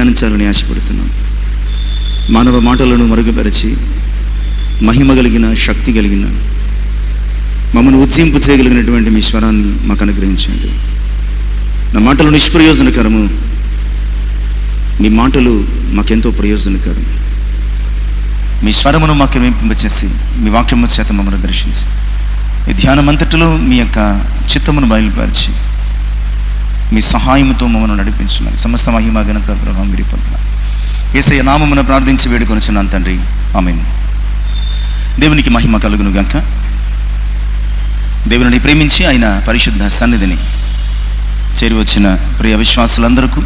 ధ్యానించాలని ఆశపడుతున్నాం. మానవ మాటలను మరుగుపరిచి మహిమ కలిగిన, శక్తి కలిగిన, మమ్మల్ని ఉజ్జింపు చేయగలిగినటువంటి మీ స్వరాన్ని మాకు అనుగ్రహించండి. నా మాటలు నిష్ప్రయోజనకరము, మీ మాటలు మాకెంతో ప్రయోజనకరం. మీ స్వరమును మాకు వింపింపచేసి మీ వాక్యము చేత మమ్మల్ని దర్శించి ఈ ధ్యానమంతటిలో మీ యొక్క చిత్తమును బయలుపరిచి మీ సహాయముతో మమ్మల్ని నడిపించమని సమస్త మహిమ ఘనత ప్రభావం మీరు పొందాలి. యేసయ్య నామమున ప్రార్థించి వేడుకొనుచున్నాను తండ్రి, ఆమేన్. దేవునికి మహిమ కలుగును గాక. దేవుని ప్రేమించి ఆయన పరిశుద్ధ సన్నిధిని చేరివచ్చిన ప్రియ విశ్వాసులందరికీ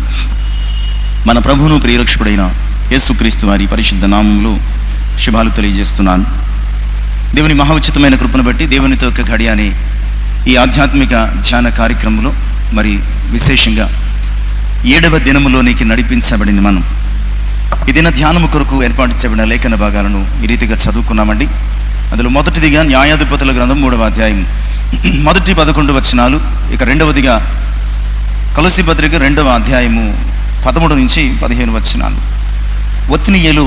మన ప్రభువును ప్రియరక్షకుడైన యేసుక్రీస్తు వారి పరిశుద్ధ నామములో శుభాలు తెలియజేస్తున్నాను. దేవుని మహా ఉచితమైన కృపను బట్టి దేవునితో ఒక ఘడి అనే ఈ ఆధ్యాత్మిక ధ్యాన కార్యక్రమంలో మరి విశేషంగా 7వ దినములోనికి నడిపించబడింది. మనం ఈ దిన ధ్యానము కొరకు ఏర్పాటు చేయబడిన లేఖన భాగాలను ఈ రీతిగా చదువుకున్నామండి. అందులో మొదటిదిగా న్యాయాధిపతుల గ్రంథం 3వ అధ్యాయం మొదటి 11 వచనాలు, ఇక రెండవదిగా కొలస్సీ పత్రిక 2వ అధ్యాయము 13 నుంచి 15 వచనాలు. ఒత్నీయేలు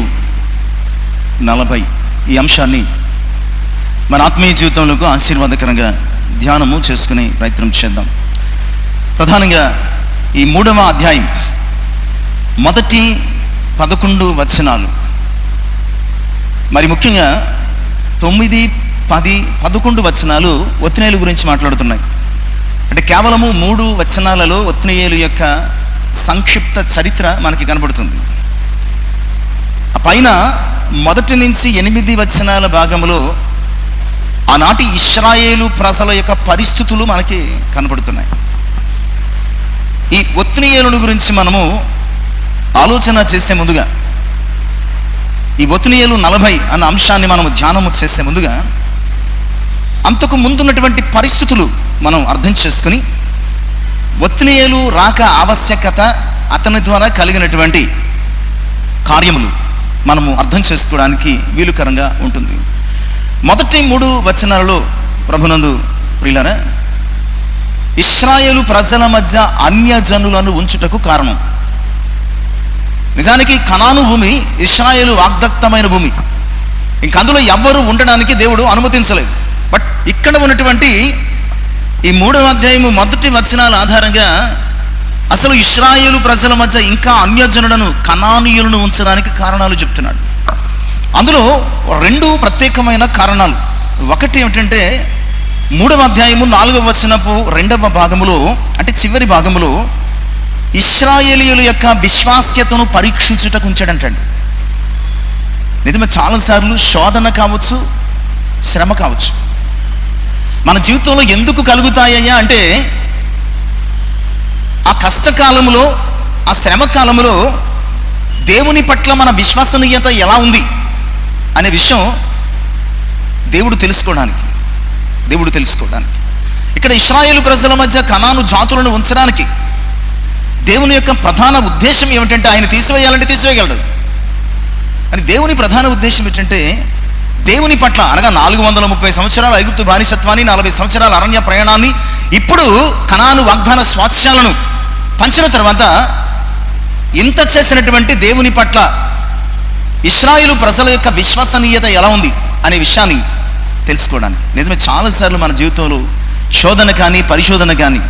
40 ఈ అంశాన్ని మన ఆత్మీయ జీవితంలో ఆశీర్వాదకరంగా ధ్యానము చేసుకునే ప్రయత్నం చేద్దాం. ప్రధానంగా ఈ 3వ అధ్యాయం మొదటి 11 వచనాలు, మరి ముఖ్యంగా 9, 10, 11 వచనాలు ఒత్నీయేలు గురించి మాట్లాడుతున్నాయి. అంటే కేవలము 3 వచనాలలో ఒత్నీయేలు యొక్క సంక్షిప్త చరిత్ర మనకి కనబడుతుంది. ఆ పైన మొదటి నుంచి 8 వచనాల భాగంలో ఆనాటి ఇశ్రాయేలు ప్రజల యొక్క పరిస్థితులు మనకి కనబడుతున్నాయి. ఈ ఒత్నీయేలును గురించి మనము ఆలోచన చేసే ముందుగా, ఈ ఒత్నీయేలు 40 అన్న అంశాన్ని మనము ధ్యానము చేసే ముందుగా అంతకు ముందున్నటువంటి పరిస్థితులు మనం అర్థం చేసుకుని ఒత్నీయేలు రాక ఆవశ్యకత, అతని ద్వారా కలిగినటువంటి కార్యములు మనము అర్థం చేసుకోవడానికి వీలుకరంగా ఉంటుంది. మొదటి 3 వచనాలలో ప్రభునందు ప్రియులారా, ఇశ్రాయేలు ప్రజల మధ్య అన్యజనులను ఉంచుటకు కారణం. నిజానికి కనాను భూమి ఇశ్రాయేలు వాగ్దత్తమైన భూమి, ఇంక అందులో ఎవ్వరూ ఉండడానికి దేవుడు అనుమతించలేదు. బట్ ఇక్కడ ఉన్నటువంటి ఈ 3వ అధ్యాయము మొదటి వచనాల ఆధారంగా అసలు ఇశ్రాయేలు ప్రజల మధ్య ఇంకా అన్యజనులను, కనానీయులను ఉంచడానికి కారణాలు చెప్తున్నాడు. అందులో 2 ప్రత్యేకమైన కారణాలు. ఒకటి ఏమిటంటే 3వ అధ్యాయము 4వ వచనపు 2వ భాగములో, అంటే చివరి భాగములో ఇశ్రాయేలీయుల యొక్క విశ్వాస్యతను పరీక్షించుటకు ఉంచాడంటండి. నిజమే, చాలాసార్లు శోధన కావచ్చు, శ్రమ కావచ్చు మన జీవితంలో ఎందుకు కలుగుతాయ్యా అంటే ఆ కష్టకాలంలో, ఆ శ్రమ కాలంలో దేవుని పట్ల మన విశ్వసనీయత ఎలా ఉంది అనే విషయం దేవుడు తెలుసుకోవడానికి. ఇక్కడ ఇశ్రాయేలు ప్రజల మధ్య కనాను జాతులను ఉంచడానికి దేవుని యొక్క ప్రధాన ఉద్దేశం ఏమిటంటే ఆయన తీసివేయాలంటే తీసివేయగలడు. అని దేవుని ప్రధాన ఉద్దేశం ఏంటంటే దేవుని పట్ల, అనగా 430 సంవత్సరాల ఐగుప్తు బానిసత్వాన్ని, 40 సంవత్సరాల అరణ్య ప్రయాణాన్ని, ఇప్పుడు కనాను వాగ్దాన స్వాస్థ్యాలను పంచిన తర్వాత ఇంత చేసినటువంటి దేవుని పట్ల ఇశ్రాయేలు ప్రజల యొక్క విశ్వసనీయత ఎలా ఉంది అనే విషయాన్ని తెలుసుకోవడానికి. నిజమే, చాలాసార్లు మన జీవితంలో శోధన కానీ, పరిశోధన కానీ,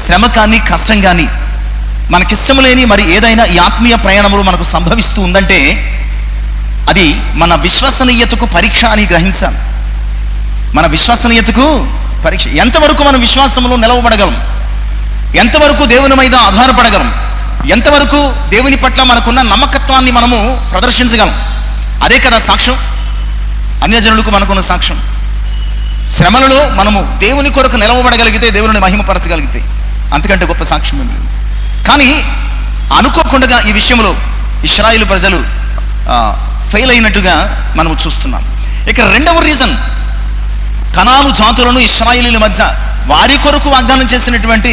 శ్రమ కానీ, కష్టం కానీ, మనకిష్టం లేని మరి ఏదైనా ఈ ఆత్మీయ ప్రయాణంలో మనకు సంభవిస్తూ ఉందంటే అది మన విశ్వసనీయతకు పరీక్ష అని గ్రహించాలి. మన విశ్వసనీయతకు పరీక్ష. ఎంతవరకు మన విశ్వాసంలో నిలవబడగలం, ఎంతవరకు దేవుని మీద ఆధారపడగలం, ఎంతవరకు దేవుని పట్ల మనకున్న నమ్మకత్వాన్ని మనము ప్రదర్శించగలం. అదే కదా సాక్ష్యం. అన్యజనులకు మనకున్న సాక్ష్యం. శ్రమలలో మనము దేవుని కొరకు నిలవబడగలిగితే, దేవుని మహిమపరచగలిగితే అంతకంటే గొప్ప సాక్ష్యం ఏమి లేదు. కానీ అనుకోకుండా ఈ విషయంలో ఇశ్రాయేలు ప్రజలు ఫెయిల్ అయినట్టుగా మనము చూస్తున్నాం. ఇక 2వ రీజన్, కనాను జాతులను ఇశ్రాయేలీల మధ్య వారి కొరకు వాగ్దానం చేసినటువంటి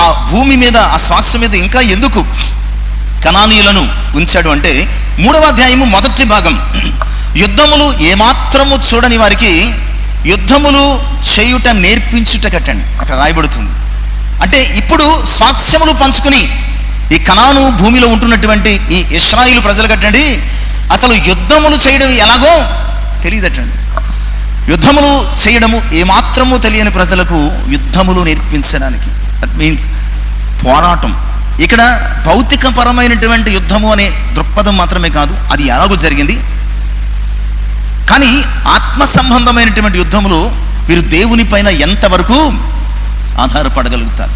ఆ భూమి మీద, ఆ స్వాస్థ్యం మీద ఇంకా ఎందుకు కనానీయులను ఉంచాడు అంటే 3వ అధ్యాయము మొదటి భాగం, యుద్ధములు ఏమాత్రము చూడని వారికి యుద్ధములు చేయుట నేర్పించుట కట్టండి. అక్కడ రాయబడుతుంది. అంటే ఇప్పుడు స్వాస్థ్యములు పంచుకుని ఈ కనాను భూమిలో ఉంటున్నటువంటి ఈ ఇశ్రాయేలు ప్రజలు కట్టండి అసలు యుద్ధములు చేయడం ఎలాగో తెలియదటండి. యుద్ధములు చేయడము ఏమాత్రము తెలియని ప్రజలకు యుద్ధములు నేర్పించడానికి, దట్ మీన్స్ పోరాటం. ఇక్కడ భౌతికపరమైనటువంటి యుద్ధము అనే దృక్పథం మాత్రమే కాదు, అది ఎలాగో జరిగింది. కానీ ఆత్మ సంబంధమైనటువంటి యుద్ధములు వీరు దేవుని పైన ఎంతవరకు ఆధారపడగలుగుతారు,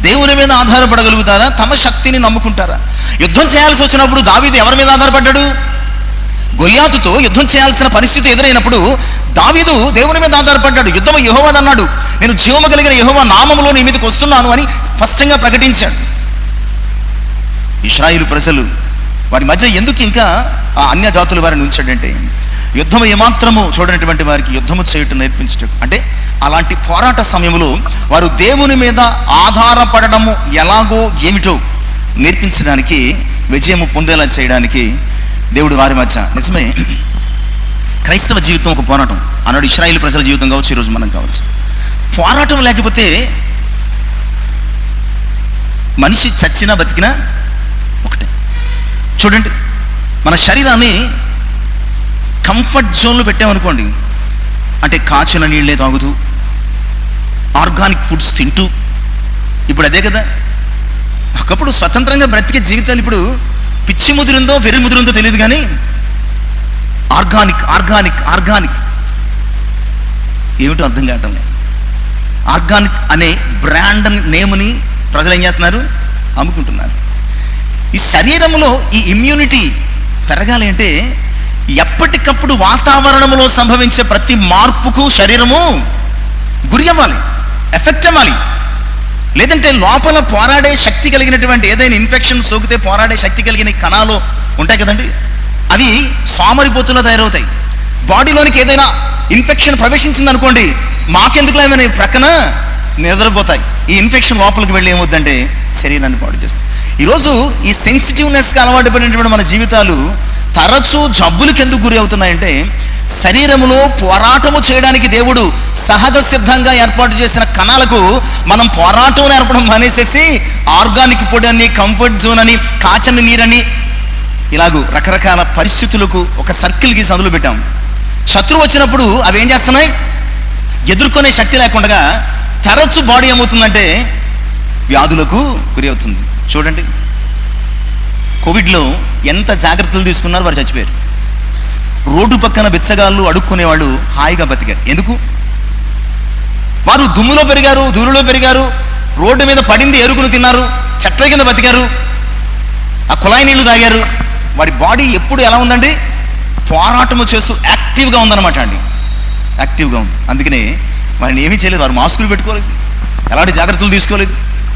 దేవుని మీద ఆధారపడగలుగుతారా, తమ శక్తిని నమ్ముకుంటారా? యుద్ధం చేయాల్సి వచ్చినప్పుడు దావీదు ఎవరి మీద ఆధారపడ్డాడు? గొల్యాతుతో యుద్ధం చేయాల్సిన పరిస్థితి ఎదురైనప్పుడు దావీదు దేవుని మీద ఆధారపడ్డాడు. యుద్ధము యెహోవాది అన్నాడు, నేను జీవము కలిగిన యెహోవా నామములో నీ మీదకి వస్తున్నాను అని స్పష్టంగా ప్రకటించాడు. ఇశ్రాయేలు ప్రజలు వారి మధ్య ఎందుకు ఇంకా ఆ అన్య జాతుల వారిని ఉంచాడంటే, యుద్ధము ఏమాత్రము చూడనటువంటి వారికి యుద్ధము చేయటం నేర్పించటం. అంటే అలాంటి పోరాట సమయంలో వారు దేవుని మీద ఆధారపడడము ఎలాగో ఏమిటో నేర్పించడానికి, విజయము పొందేలా చేయడానికి దేవుడు వారి మధ్య. నిజమే, క్రైస్తవ జీవితం ఒక పోరాటం. ఆనాడు ఇశ్రాయేలు ప్రజల జీవితం కావచ్చు, ఈరోజు మనం కావచ్చు. పోరాటం లేకపోతే మనిషి చచ్చినా బతికినా ఒకటే. చూడండి, మన శరీరాన్ని కంఫర్ట్ జోన్లో పెట్టామనుకోండి, అంటే కాచిన నీళ్ళే తాగుతూ ఆర్గానిక్ ఫుడ్స్ తింటూ, ఇప్పుడు అదే కదా. ఒకప్పుడు స్వతంత్రంగా బ్రతికే జీవితాలు ఇప్పుడు పిచ్చి ముదిరిందో వెర్రి ముదిరిందో తెలియదు, కానీ ఆర్గానిక్ ఆర్గానిక్ ఆర్గానిక్ ఏమిటో అర్థం కావటం లేదు. ఆర్గానిక్ అనే బ్రాండ్ నేమ్ని ప్రజలు ఏం చేస్తున్నారు? అమ్ముకుంటున్నారు. ఈ శరీరంలో ఈ ఇమ్యూనిటీ పెరగాలి అంటే ఎప్పటికప్పుడు వాతావరణంలో సంభవించే ప్రతి మార్పుకు శరీరము గురి అవ్వాలి, ఎఫెక్ట్ అవ్వాలి. లేదంటే లోపల పోరాడే శక్తి కలిగినటువంటి ఏదైనా ఇన్ఫెక్షన్ సోకితే పోరాడే శక్తి కలిగిన కణాలు ఉంటాయి కదండి, అవి సోమరిపోతుల్లో తయారవుతాయి. బాడీలోనికి ఏదైనా ఇన్ఫెక్షన్ ప్రవేశించింది అనుకోండి, మాకెందుకు ఏమైనా ప్రక్కన నిద్రపోతాయి. ఈ ఇన్ఫెక్షన్ లోపలికి వెళ్ళి ఏమవుతుందంటే శరీరాన్ని పాడు చేస్తుంది. ఈరోజు ఈ సెన్సిటివ్నెస్కి అలవాటు పడినటువంటి మన జీవితాలు తరచూ జబ్బులకు ఎందుకు గురి అవుతున్నాయంటే, శరీరములో పోరాటము చేయడానికి దేవుడు సహజ సిద్ధంగా ఏర్పాటు చేసిన కణాలకు మనం పోరాటం ఏర్పడం మానేసేసి ఆర్గానిక్ ఫుడ్ అని, కంఫర్ట్ జోన్ అని, కాచని నీరని, ఇలాగూ రకరకాల పరిస్థితులకు ఒక సర్కిల్కి సందులు పెట్టాం. శత్రువు వచ్చినప్పుడు అవి ఏం చేస్తున్నాయి? ఎదుర్కొనే శక్తి లేకుండా తరచు బాడీ ఏమవుతుందంటే వ్యాధులకు గురి అవుతుంది. చూడండి, కోవిడ్లో ఎంత జాగ్రత్తలు తీసుకున్నారు, వారు చచ్చిపోయారు. రోడ్డు పక్కన బిచ్చగాళ్ళు అడుక్కునేవాళ్ళు హాయిగా బతికారు. ఎందుకు? వారు దుమ్ములో పెరిగారు, ధూళిలో పెరిగారు, రోడ్డు మీద పడింది ఎరుకులు తిన్నారు, చెట్ల కింద బతికారు, ఆ కుళాయి నీళ్లు తాగారు. వారి బాడీ ఎప్పుడు ఎలా ఉందండి? పోరాటము చేస్తూ యాక్టివ్గా ఉందన్నమాట అండి, యాక్టివ్గా ఉంది. అందుకనే వారిని ఏమీ చేయలేదు. వారు మాస్కులు పెట్టుకోలేదు, ఎలాంటి జాగ్రత్తలు తీసుకోలేదు,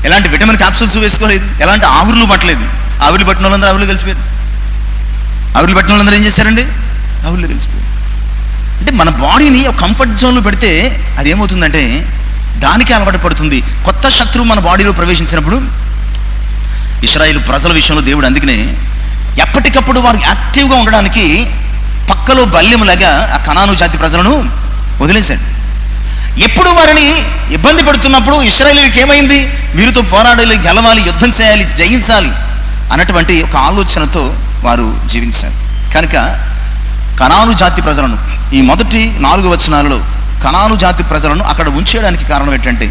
ఎలాంటి విటమిన్ క్యాప్సూల్స్ వేసుకోలేదు, ఎలాంటి ఆవిర్లు పట్టలేదు. ఆవిర్లు పట్టిన వాళ్ళందరూ ఆవిర్లు కలిసిపోయారు. ఆవిర్లు పట్టిన వాళ్ళందరూ ఏం చేశారండి? ఆవిర్లు కలిసిపోయారు. అంటే మన బాడీని ఒక కంఫర్ట్ జోన్లో పెడితే అదేమవుతుందంటే దానికి అలవాటు పడుతుంది. కొత్త శత్రువు మన బాడీలో ప్రవేశించినప్పుడు ఇశ్రాయేలు ప్రజల విషయంలో దేవుడు అందుకనే ఎప్పటికప్పుడు వారు యాక్టివ్గా ఉండడానికి పక్కలో బల్యములాగా ఆ కనాను జాతి ప్రజలను వదిలేశాడు. ఎప్పుడు వారిని ఇబ్బంది పెడుతున్నప్పుడు ఇశ్రాయేలుకి ఏమైంది? వీరితో పోరాడాలి, గెలవాలి, యుద్ధం చేయాలి, జయించాలి అన్నటువంటి ఒక ఆలోచనతో వారు జీవించారు. కనుక కనాను జాతి ప్రజలను ఈ మొదటి 4 వచనాలలో కనాను జాతి ప్రజలను అక్కడ ఉంచేయడానికి కారణం ఏంటంటే,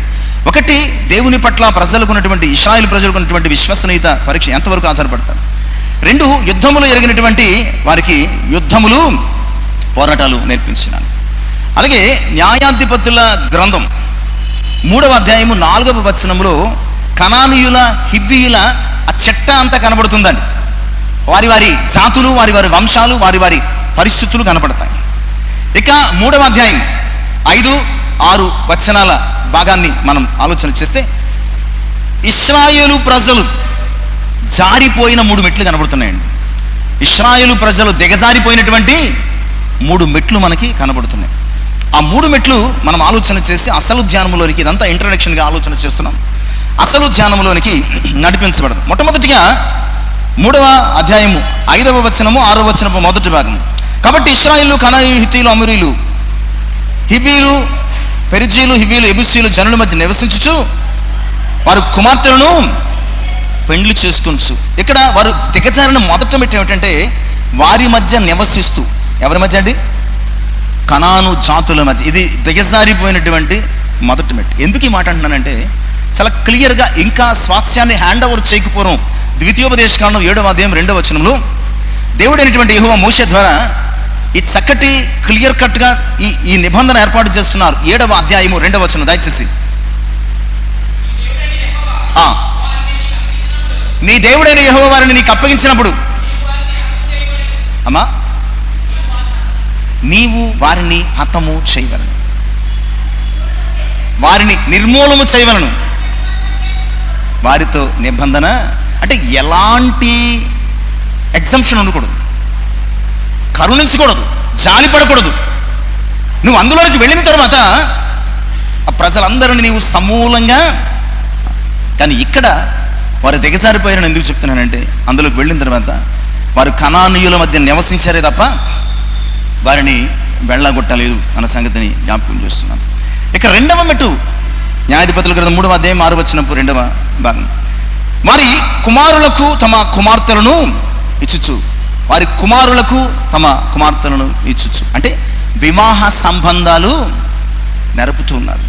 ఒకటి, దేవుని పట్ల ప్రజలకు ఉన్నటువంటి, ఇశ్రాయేలు ప్రజలకు ఉన్నటువంటి విశ్వసనీయత పరీక్ష ఎంతవరకు ఆధారపడతారు. 2, యుద్ధములు ఎరిగినటువంటి వారికి యుద్ధములు పోరాటాలు నేర్పించినాను. అలాగే న్యాయాధిపతుల గ్రంథం 3వ అధ్యాయము 4వ వచనంలో కనానీయుల, హివ్వీయుల ఆ చెట్ట అంతా కనబడుతుందండి. వారి వారి జాతులు, వారి వారి వంశాలు, వారి వారి పరిస్థితులు కనపడతాయి. ఇక 3వ అధ్యాయం 5, 6 వచనాల భాగాన్ని మనం ఆలోచన చేస్తే ఇశ్రాయేలు ప్రజలు జారిపోయిన 3 మెట్లు కనబడుతున్నాయండి. ఇశ్రాయేలు ప్రజలు దిగజారిపోయినటువంటి 3 మెట్లు మనకి కనబడుతున్నాయి. ఆ 3 మెట్లు మనం ఆలోచన చేసి అసలు ధ్యానంలోనికి, ఇదంతా ఇంట్రడక్షన్గా ఆలోచన చేస్తున్నాం, అసలు ధ్యానంలోనికి నడిపించబడదు. మొట్టమొదటిగా 3వ అధ్యాయము 5వ వచనము 6వ వచనము మొదటి భాగం. కాబట్టి ఇశ్రాయేలు, కనానీయులు, హిత్తీయులు, అమోరీయులు, హివ్వీయులు, పెరిజీయులు, హివ్వీయులు, యెబూసీయులు జనుల మధ్య నివసించుచు వారు కుమార్తెలను పెండ్లి చేసుకొనచ్చు. ఇక్కడ వారు దిగజారిన మొదట మెట్టు ఏమిటంటే వారి మధ్య నివసిస్తూ, ఎవరి మధ్య అండి? కనాను జాతుల మధ్య. ఇది దిగజారిపోయినటువంటి మొదటి మెట్టు. ఎందుకు ఈ మాట అంటున్నానంటే చాలా క్లియర్గా ఇంకా స్వాస్థ్యాన్ని హ్యాండ్ ఓవర్ చేయకపోవడం. ద్వితీయోపదేశకాండం 7వ అధ్యాయం 2వ వచనంలో దేవుడు అయినటువంటి యెహోవా మోషే ద్వారా ఈ చక్కటి క్లియర్ కట్గా ఈ నిబంధన ఏర్పాటు చేస్తున్నారు. 7వ అధ్యాయము 2వ వచనం దయచేసి. నీ దేవుడైన యెహోవా వారిని నీకు అప్పగించినప్పుడు అమ్మా నీవు వారిని హతము చేయవలను, వారిని నిర్మూలము చేయవలను, వారితో నిబంధన. అంటే ఎలాంటి ఎగ్జంప్షన్ ఉండకూడదు, కరుణించకూడదు, జాలి పడకూడదు. నువ్వు అందులోకి వెళ్ళిన తర్వాత ఆ ప్రజలందరినీ నీవు సమూలంగా. కానీ ఇక్కడ వారు దిగజారిపోయారని ఎందుకు చెప్తున్నానంటే అందులోకి వెళ్ళిన తర్వాత వారు కనానీయుల మధ్య నివసించారే తప్ప వారిని వెళ్ళగొట్టలేదు అన్న సంగతిని జ్ఞాపకం చేస్తున్నాను. ఇక 2వ మెట్టు న్యాయాధిపతుల గ్రంథం 3వ అధ్యాయం 6వ వచనపు 2వ భాగం. వారి కుమారులకు తమ కుమార్తెలను ఇచ్చుచు, వారి కుమారులకు తమ కుమార్తెలను ఇచ్చుచు అంటే వివాహ సంబంధాలు నెరపుతూ ఉన్నారు.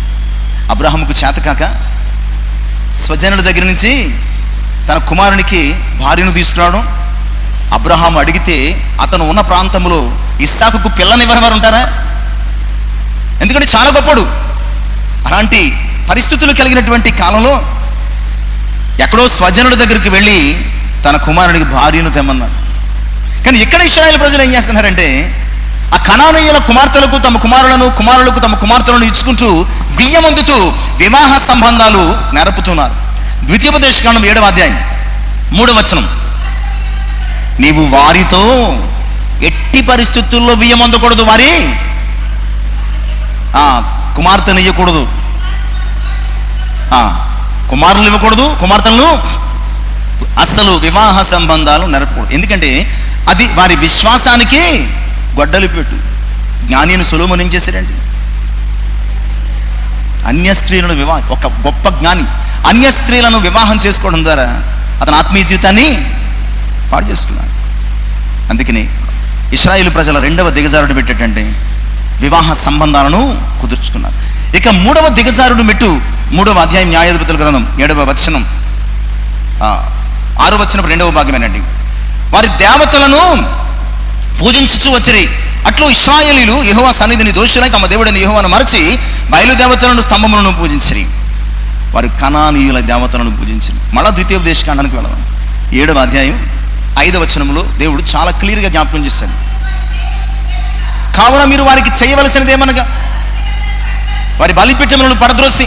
అబ్రహాముకు చేతకాక స్వజనుల దగ్గర నుంచి తన కుమారునికి భార్యను తీసుకురావడం. అబ్రహాము అడిగితే అతను ఉన్న ప్రాంతంలో ఇస్సాకుకు పిల్లనివ్వని వారు ఉంటారా? ఎందుకంటే చాలా గొప్పడు. అలాంటి పరిస్థితులు కలిగినటువంటి కాలంలో ఎక్కడో స్వజనుల దగ్గరికి వెళ్ళి తన కుమారుడికి భార్యను తెమ్మన్నాడు. కానీ ఇక్కడ ఇశ్రాయేలు ప్రజలు ఏం చేస్తున్నారంటే ఆ కనానీయుల కుమార్తెలకు తమ కుమారులను, కుమారులకు తమ కుమార్తెలను ఇచ్చుకుంటూ వియ్యమందుతూ వివాహ సంబంధాలు నెరపుతున్నారు. ద్వితీయోపదేశకాండం 7వ అధ్యాయం 3వ వచనం. నీవు వారితో ఎట్టి పరిస్థితుల్లో వియ్యమందకూడదు, వారి కుమార్తెను ఇవ్వకూడదు, కుమారులు ఇవ్వకూడదు, కుమార్తెలను అస్సలు వివాహ సంబంధాలు నెరపకూడదు. ఎందుకంటే అది వారి విశ్వాసానికి గొడ్డలి పెట్టు. జ్ఞాని అయిన సొలొమోను ఏం చేశాడండి? అన్య స్త్రీలను వివాహం, ఒక గొప్ప జ్ఞాని అన్య స్త్రీలను వివాహం చేసుకోవడం ద్వారా అతని ఆత్మీయ జీవితాన్ని పాడు చేసుకున్నాడు. అందుకని ఇశ్రాయేలు ప్రజల 2వ దిగజారుడు పెట్టేటంటే వివాహ సంబంధాలను కుదుర్చుకున్నారు. ఇక 3వ దిగజారుడు మెట్టు 3వ అధ్యాయం న్యాయాధిపతుల గ్రంథం 7వ వచనం 6వ వచనం 2వ భాగమేనండి. వారి దేవతలను పూజించుచూ వచ్చిరి. అట్లు ఇశ్రాయేలీలు యెహోవా సన్నిధిని దోషులై తమ దేవుడైన యెహోవాను మరచి బయలుదేవతలను స్తంభములను పూజించిరి. వారు కనానీయుల దేవతలను పూజించిరి. మళ్ళా ద్వితీయోపదేశకాండానికి వెళదాం. 7వ అధ్యాయం 5వ వచనంలో దేవుడు చాలా క్లియర్గా జ్ఞాపకం చేశాడు. కావున మీరు వారికి చేయవలసినది ఏమనగా వారి బలిపీఠములను పడద్రోసి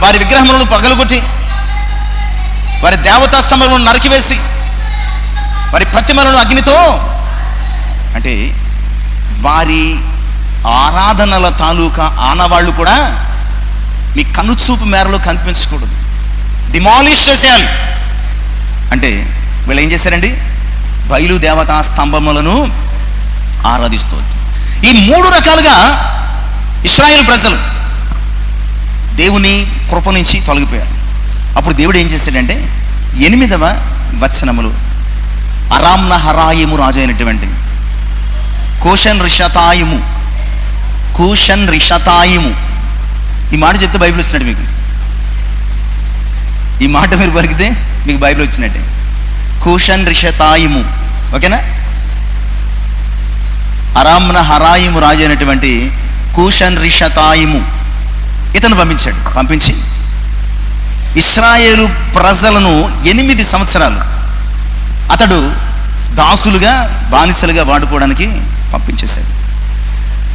వారి విగ్రహములను పగలగొట్టి వారి దేవతా స్తంభములను నరికివేసి వారి ప్రతిమలను అగ్నితో, అంటే వారి ఆరాధనల తాలూకా ఆనవాళ్ళు కూడా మీ కనుచూపు మేరలో కనిపించకూడదు, డిమాలిష్ చేసేయాలి. అంటే వీళ్ళు ఏం చేశారండి? బయలు దేవతా స్తంభములను ఆరాధిస్తూ వచ్చారు. ఈ 3 రకాలుగా ఇశ్రాయేలు ప్రజలు దేవుని కృప నుంచి తొలగిపోయారు. అప్పుడు దేవుడు ఏం చేశాడంటే 8వ వచనములు అరామ్న హరాయిము రాజు అయినటువంటి కూషన్ రిషతాయిము ఈ మాట చెప్తే బైబిల్ వచ్చినట్టు. మీకు ఈ మాట మీరు పలికితే మీకు బైబిల్ వచ్చినట్టే. కూషన్ రిషతాయిము, ఓకేనా? అరామ్న హరాయిము రాజు అయినటువంటి కూషన్ రిషతాయిము ఇతను పంపించి ఇశ్రాయేలు ప్రజలను 8 సంవత్సరాలు అతడు దాసులుగా బానిసలుగా వాడుకోవడానికి పంపించేశాడు.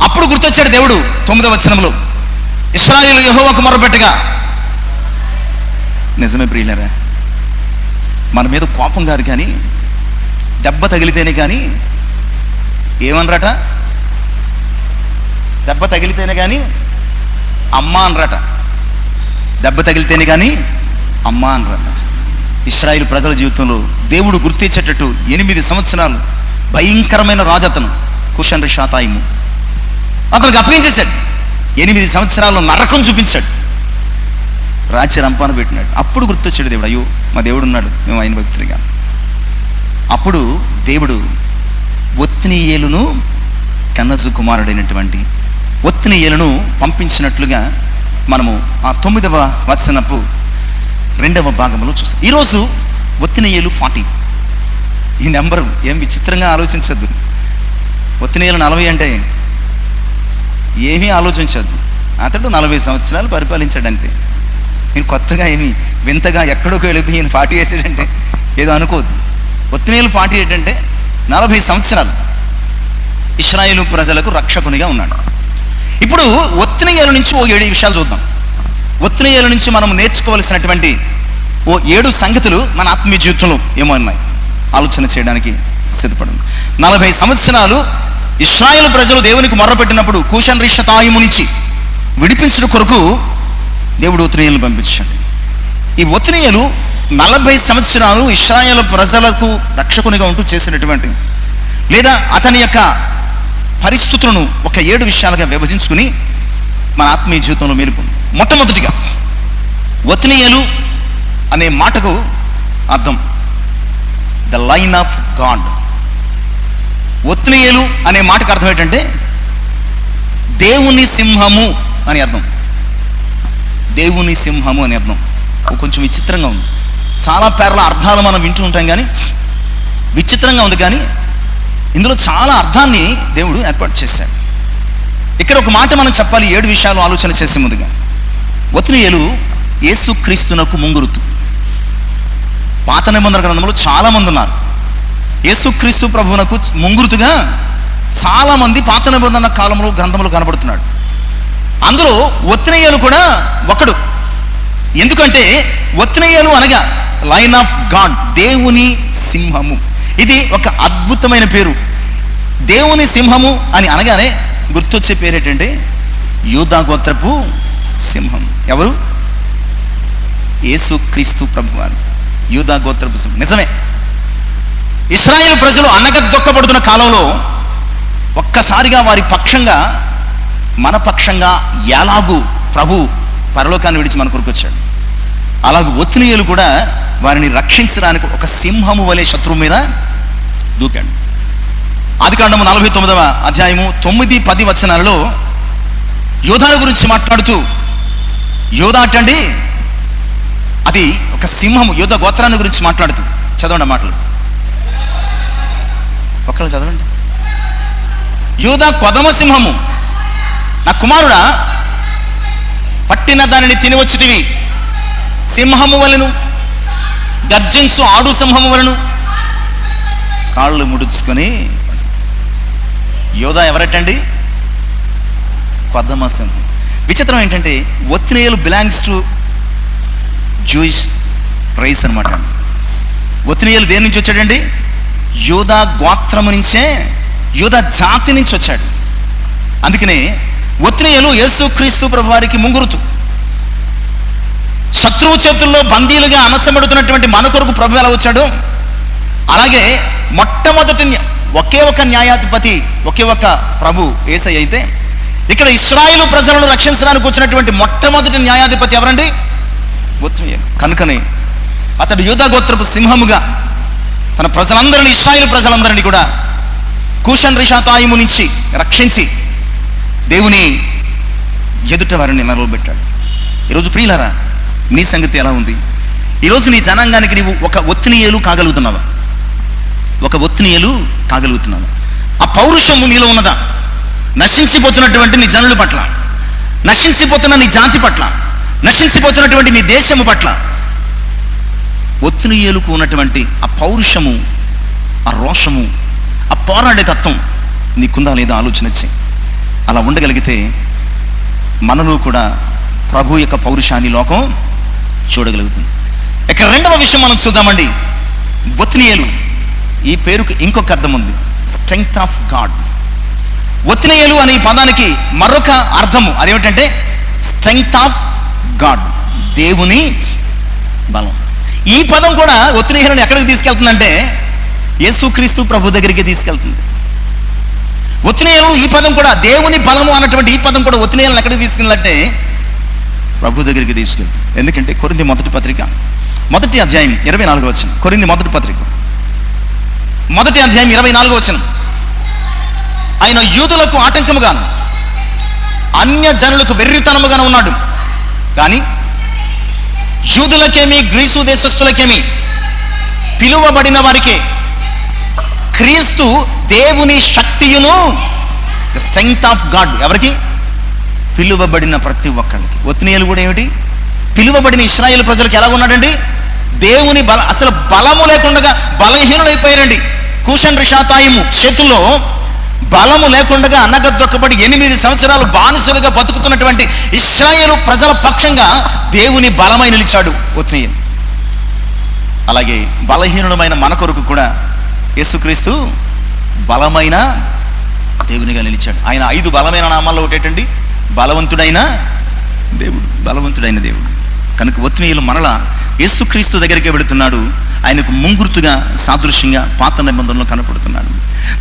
అప్పుడు గుర్తొచ్చాడు దేవుడు 9వ వచనంలో, ఇశ్రాయేలు యెహోవాకు మొరపెట్టగా. నిజమే ప్రియులారా, మన మీద కోపం కాదు కానీ దెబ్బ తగిలితేనే కానీ ఏమనరట? దెబ్బ తగిలితేనే కానీ అమ్మ అనరట. దెబ్బ తగిలితేనే కానీ అమ్మ అనరట. ఇశ్రాయేలు ప్రజల జీవితంలో దేవుడు గుర్తించేటట్టు 8 సంవత్సరాలు భయంకరమైన రాజు అతను కూషన్ రిషతాయిము. అతనికి అప్పగించేశాడు. 8 సంవత్సరాలు నరకం చూపించాడు. రాచి రంపాన పెట్టినాడు. అప్పుడు గుర్తొచ్చాడు దేవుడు, అయ్యో మా దేవుడు ఉన్నాడు, మేము ఆయన భక్తుడిగా. అప్పుడు దేవుడు ఒత్నీయేలును కనజు కుమారుడైనటువంటి ఒత్నీయేలును పంపించినట్లుగా మనము ఆ 9వ వచనపు 2వ భాగంలో చూస్తాం. ఈరోజు ఒత్నీయేలు 40. ఈ నెంబర్ ఏం విచిత్రంగా ఆలోచించద్దు. ఒత్నీయేలు 40 అంటే ఏమీ ఆలోచించద్దు. అతడు 40 సంవత్సరాలు పరిపాలించాడు అంతే. మీరు కొత్తగా ఏమి వింతగా ఎక్కడికో వెళ్ళిపోయి 40 వేసాడంటే ఏదో అనుకోవద్దు. ఒత్నీయేలు 48 అంటే 40 సంవత్సరాలు ఇశ్రాయేలు ప్రజలకు రక్షకునిగా ఉన్నాడు. ఇప్పుడు ఒత్నీయేలు నుంచి ఓ 7 విషయాలు చూద్దాం. ఒత్నీయేలు నుంచి మనం నేర్చుకోవాల్సినటువంటి ఓ 7 సంగతులు మన ఆత్మీయ జీవితంలో ఏమో ఉన్నాయి, ఆలోచన చేయడానికి సిద్ధపడండి. 40 సంవత్సరాలు ఇశ్రాయేలు ప్రజలు దేవునికి మొర్రపెట్టినప్పుడు కూషన్ రిషతాయిము నుంచి విడిపించడం కొరకు దేవుడు ఒత్నీయేలును పంపించాడు. ఈ ఒత్నీయేలు 40 సంవత్సరాలు ఇశ్రాయేలు ప్రజలకు రక్షకునిగా ఉంటూ చేసినటువంటి, లేదా అతని యొక్క పరిస్థితులను ఒక 7 విషయాలుగా విభజించుకుని మన ఆత్మీయ జీవితంలో మెలుపు. మొట్టమొదటిగా ఒత్నీయేలు అనే మాటకు అర్థం the line of God. Othniel అనే మాటకు అర్థం ఏంటంటే దేవుని సింహము అని అర్థం. దేవుని సింహము అని అర్థం. కొంచెం విచిత్రంగా ఉంది. చాలా పేర్ల అర్థాలు మనం వింటూ ఉంటాం కానీ విచిత్రంగా ఉంది, కానీ ఇందులో చాలా అర్థాన్ని దేవుడు ఏర్పాటు చేశాడు. ఇక్కడ ఒక మాట మనం చెప్పాలి, 7 విషయాలు ఆలోచన చేసే ముందుగా. ఒత్నీయేలు యేసుక్రీస్తునకు ముంగురుతు. పాత నిబంధన గ్రంథంలో చాలా మంది ఉన్నారు. యేసుక్రీస్తు ప్రభువునకు ముంగురుతుగా చాలా మంది పాత నిబంధన కాలంలో గ్రంథంలో కనబడుతున్నాడు. అందులో ఒత్నీయేలు కూడా ఒకడు. ఎందుకంటే ఒత్నీయేలు అనగా లైన్ ఆఫ్ గాడ్, దేవుని సింహము. ఇది ఒక అద్భుతమైన పేరు. దేవుని సింహము అని అనగానే గుర్తొచ్చే పేరు ఏంటంటే యూదా గోత్రపు సింహం. ఎవరు? యేసుక్రీస్తు ప్రభువారు యూదా గోత్రపు సింహం. నిజమే, ఇశ్రాయేలు ప్రజలు అనగదొక్కబడుతున్న కాలంలో ఒక్కసారిగా వారి పక్షంగా, మన పక్షంగా ఎలాగూ ప్రభు పరలోకాన్ని విడిచి మన కొరకు వచ్చాడు, అలాగూ ఒత్నీయేలు కూడా వారిని రక్షించడానికి ఒక సింహము వలె శత్రువు మీద దూకాడు. ఆదికాండము 49వ అధ్యాయము 9-10 వచనాలలో యోధాను గురించి మాట్లాడుతూ, యోధా అంటండి అది ఒక సింహము, యోధా గోత్రాన్ని గురించి మాట్లాడుతూ, చదవండి మాటలు, ఒక్కళ్ళు చదవండి. యోధా కొదమ సింహము, నా కుమారుడా పట్టిన దానిని తిని వచ్చితివి, సింహము వలెను గర్జించు ఆడు సింహము వలెను కాళ్ళు ముడుచుకొని. యోధా ఎవరటండి? కొదమ సింహం. విచిత్రం ఏంటంటే Othniel belongs to Jewish rice అనమాట. ఒత్నీయేలు దేని నుంచి వచ్చాడండి? యోధా గోత్రము నుంచే, యోధా జాతి నుంచి వచ్చాడు. అందుకనే ఒత్నీయేలు యేసుక్రీస్తు ప్రభు వారికి ముంగురుతు. శత్రువు చేతుల్లో బందీలుగా అణచబడుతున్నటువంటి మన కొరకు ప్రభు ఎలా వచ్చాడు, అలాగే మొట్టమొదటి ఒకే ఒక న్యాయాధిపతి, ఒకే ఒక ప్రభు యేసయ్య అయితే, ఇక్కడ ఇశ్రాయేలు ప్రజలను రక్షించడానికి వచ్చినటువంటి మొట్టమొదటి న్యాయాధిపతి ఎవరండి? ఒత్నీయేలు. కనుకనే అతడు యూదా గోత్రపు సింహముగా తన ప్రజలందరినీ, ఇశ్రాయేలు ప్రజలందరినీ కూడా కూషన్ రిషాతాయిము నుంచి రక్షించి దేవుని ఎదుట వారిని నిలబెట్టాడు. ఈరోజు ప్రియులారా, నీ సంగతి ఎలా ఉంది? ఈరోజు నీ జనాంగానికి నీవు ఒక ఒత్నీయేలు కాగలుగుతున్నావా? ఒక ఒత్నీయేలు కాగలుగుతున్నావా? ఆ పౌరుషము నీలో ఉన్నదా? నశించిపోతున్నటువంటి నీ జనుల పట్ల, నశించిపోతున్న నీ జాతి పట్ల, నశించిపోతున్నటువంటి నీ దేశము పట్ల ఒత్నీయేలుకు ఉన్నటువంటి ఆ పౌరుషము, ఆ రోషము, ఆ పోరాడే తత్వం నీకుందా లేదా ఆలోచన వచ్చి. అలా ఉండగలిగితే మనలో కూడా ప్రభు యొక్క పౌరుషాన్ని లోకం చూడగలుగుతుంది. ఇక 2వ విషయం మనం చూద్దామండి. ఒత్నీయేలు, ఈ పేరుకు ఇంకొక అర్థం ఉంది, స్ట్రెంగ్త్ ఆఫ్ గాడ్. ఒత్నీయేలు అనే పదానికి మరొక అర్థము అదేమిటంటే స్ట్రెంగ్త్ ఆఫ్ గాడ్, దేవుని బలం. ఈ పదం కూడా ఒత్నీయేలుని ఎక్కడికి తీసుకెళ్తుందంటే యేసుక్రీస్తు ప్రభు దగ్గరికి తీసుకెళ్తుంది. ఒత్నీయేలు, ఈ పదం కూడా దేవుని బలము అన్నటువంటి ఈ పదం కూడా ఒత్నీయేలుని ఎక్కడికి తీసుకెళ్ళాలంటే ప్రభు దగ్గరికి తీసుకెళ్ళి. ఎందుకంటే కొరింథీ మొదటి పత్రిక 1వ అధ్యాయం 24వ వచనం. కొరింథీ మొదటి పత్రిక 1వ అధ్యాయం 24వ వచనం. ఆయన యూదులకు ఆటంకముగాను అన్య జనులకు వెర్రితనముగాను ఉన్నాడు, కానీ యూదులకేమి గ్రీసు దేశస్థులకేమి పిలువబడిన వారికే క్రీస్తు దేవుని శక్తియును, స్ట్రెంగ్త్ ఆఫ్ గాడ్. ఎవరికి? పిలువబడిన ప్రతి ఒక్కరికి. ఒత్నియేలు కూడా ఏమిటి? పిలువబడిన ఇశ్రాయేలు ప్రజలకు ఎలా ఉన్నాడండి? దేవుని అసలు బలము లేకుండా బలహీనులైపోయారండి. కూషన్ రిషాతాయిము చేతుల్లో బలము లేకుండా అన్నగదొక్కబడి 8 సంవత్సరాలు బానిసలుగా బతుకుతున్నటువంటి ఇశ్రాయేలు ప్రజల పక్షంగా దేవుని బలమై నిలిచాడు ఒత్నియేలు. అలాగే బలహీనుడమైన మన కొరకు కూడా యేసుక్రీస్తు బలమైన దేవునిగా నిలిచాడు. ఆయన 5 బలమైన నామాల్లో ఒకటేటండి, బలవంతుడైన దేవుడు. బలవంతుడైన దేవుడు కనుక ఒత్నియేలు మరలా యేసుక్రీస్తు దగ్గరికి వెళుతున్నాడు. ఆయనకు ముంగుర్తుగా సాదృశ్యంగా పాత నిబంధనలో కనపడుతున్నాడు.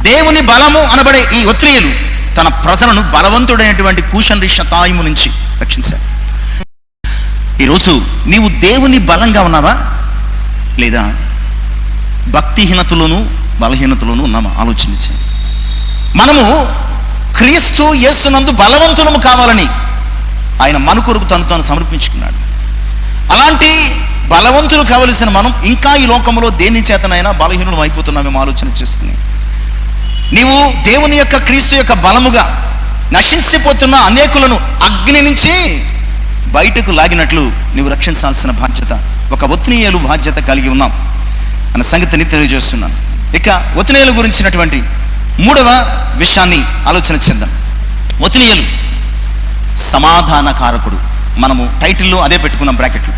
దేవుని బలము అనబడే ఈ ఒత్నియేలు తన ప్రజలను బలవంతుడైనటువంటి కూషన్ రిషాతాయిము నుంచి రక్షించాడు. ఈరోజు నీవు దేవుని బలంగా ఉన్నావా, లేదా భక్తిహీనతలోను బలహీనతలోను ఉన్నామా? ఆలోచించాలి. మనము క్రీస్తు యేసునందు బలవంతులము కావాలని ఆయన మన కొరకు తను సమర్పించుకున్నాడు. అలాంటి బలవంతులు కావలసిన మనం ఇంకా ఈ లోకంలో దేని చేతనైనా బలహీనులం అయిపోతున్నామేమో ఆలోచన చేసుకుని, నీవు దేవుని యొక్క క్రీస్తు యొక్క బలముగా నశించిపోతున్న అనేకులను అగ్ని నుంచి బయటకు లాగినట్లు నీవు రక్షించాల్సిన బాధ్యత, ఒక ఒత్నియేలు బాధ్యత కలిగి ఉన్నాం అన్న సంగతిని తెలియజేస్తున్నాను. ఇక ఒత్నియేలు గురించినటువంటి 3వ విషయాన్ని ఆలోచన చేద్దాం. ఒత్నియేలు సమాధాన కారకుడు. మనము టైటిల్లో అదే పెట్టుకున్నాం బ్రాకెట్లు.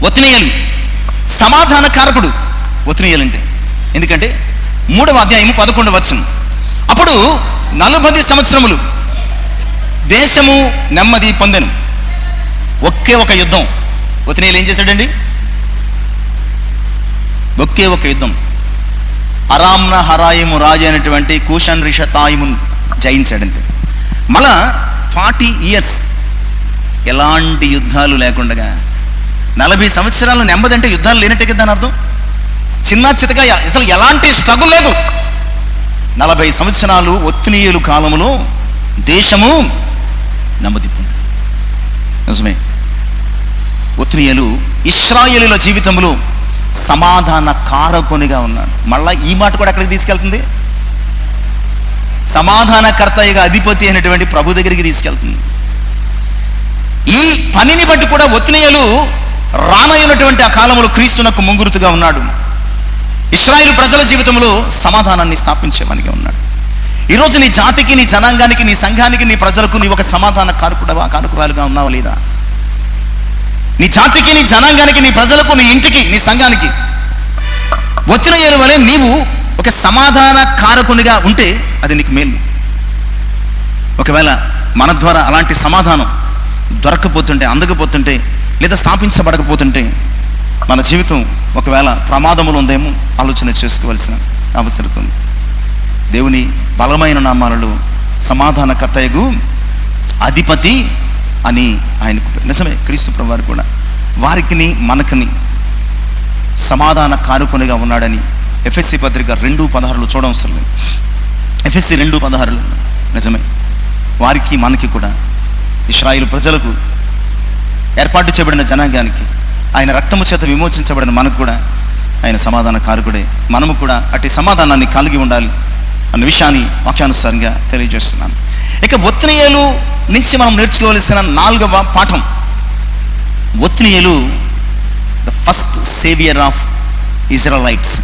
ఒత్నియేలు సమాధాన కారకుడు. ఒత్నియేలు అంటే ఎందుకంటే 3వ అధ్యాయము 11వ వచనం. అప్పుడు 40 సంవత్సరములు దేశము నెమ్మది పొందెను. ఒకే ఒక యుద్ధం. ఒత్నియేలు ఏం చేశాడండి? ఒకే ఒక యుద్ధం. అరామ్న హరాయిము రాజు అయినటువంటి కూషన్ రిషాతాయిమును జయించాడంతే. మళ్ళా 40 ఇయర్స్ ఎలాంటి యుద్ధాలు లేకుండా 40 సంవత్సరాలు నెమ్మదంటే యుద్ధాలు లేనట్టే కదా అని అర్థం. చిన్న చితగా అసలు ఎలాంటి స్ట్రగుల్ లేదు. 40 సంవత్సరాలు ఒత్నియేలు కాలంలో దేశము నెమ్మది పొంది. నిజమే, ఒత్నియేలు ఇశ్రాయేలుల జీవితంలో సమాధాన కారకునిగా ఉన్నాడు. మళ్ళా ఈ మాట కూడా ఎక్కడికి తీసుకెళ్తుంది? సమాధానకర్తగా అధిపతి అయినటువంటి ప్రభు దగ్గరికి తీసుకెళ్తుంది. ఈ పనిని బట్టి కూడా ఒత్నియేలు రానయ్యున్నటువంటి ఆ కాలంలో క్రీస్తునకు ముంగురుతుగా ఉన్నాడు. ఇశ్రాయేలు ప్రజల జీవితంలో సమాధానాన్ని స్థాపించేవానిగా ఉన్నాడు. ఈరోజు నీ జాతికి, నీ జనాంగానికి, నీ సంఘానికి, నీ ప్రజలకు నీ ఒక సమాధాన కారకుడవా, కారకురాలుగా ఉన్నావా లేదా? నీ జాతికి, నీ జనాంగానికి, నీ ప్రజలకు, నీ ఇంటికి, నీ సంఘానికి ఒత్నియేలు వలె నీవు ఒక సమాధాన కారకునిగా ఉంటే అది నీకు మేలు. ఒకవేళ మన ద్వారా అలాంటి సమాధానం దొరకపోతుంటే, అందకపోతుంటే, లేదా స్థాపించబడకపోతుంటే మన జీవితం ఒకవేళ ప్రమాదములు ఉందేమో ఆలోచన చేసుకోవాల్సిన అవసరం ఉంది. దేవుని బలమైన నామాలలో సమాధానకర్తయగు అధిపతి అని ఆయనకు. నిజమే, క్రీస్తు ప్రభు వారు కూడా వారికిని మనకిని సమాధాన కారకునిగా ఉన్నాడని ఎఫెస్సి పత్రిక 2:16 చూడవసరం లేదు. ఎఫెస్సి 2:16 నిజమే, వారికి మనకి కూడా ఇశ్రాయేలు ప్రజలకు ఏర్పాటు చేయబడిన జనాంగానికి ఆయన రక్తము చేత విమోచించబడిన మనకు కూడా ఆయన సమాధాన కారకుడే. మనము కూడా అట్టి సమాధానాన్ని కలిగి ఉండాలి అన్న విషయాన్ని వాక్యానుసారంగా తెలియజేస్తున్నాను. ఇక ఒత్నియేలు నుంచి మనం నేర్చుకోవలసిన 4వ పాఠం, Othniel the first saviour of Israelites.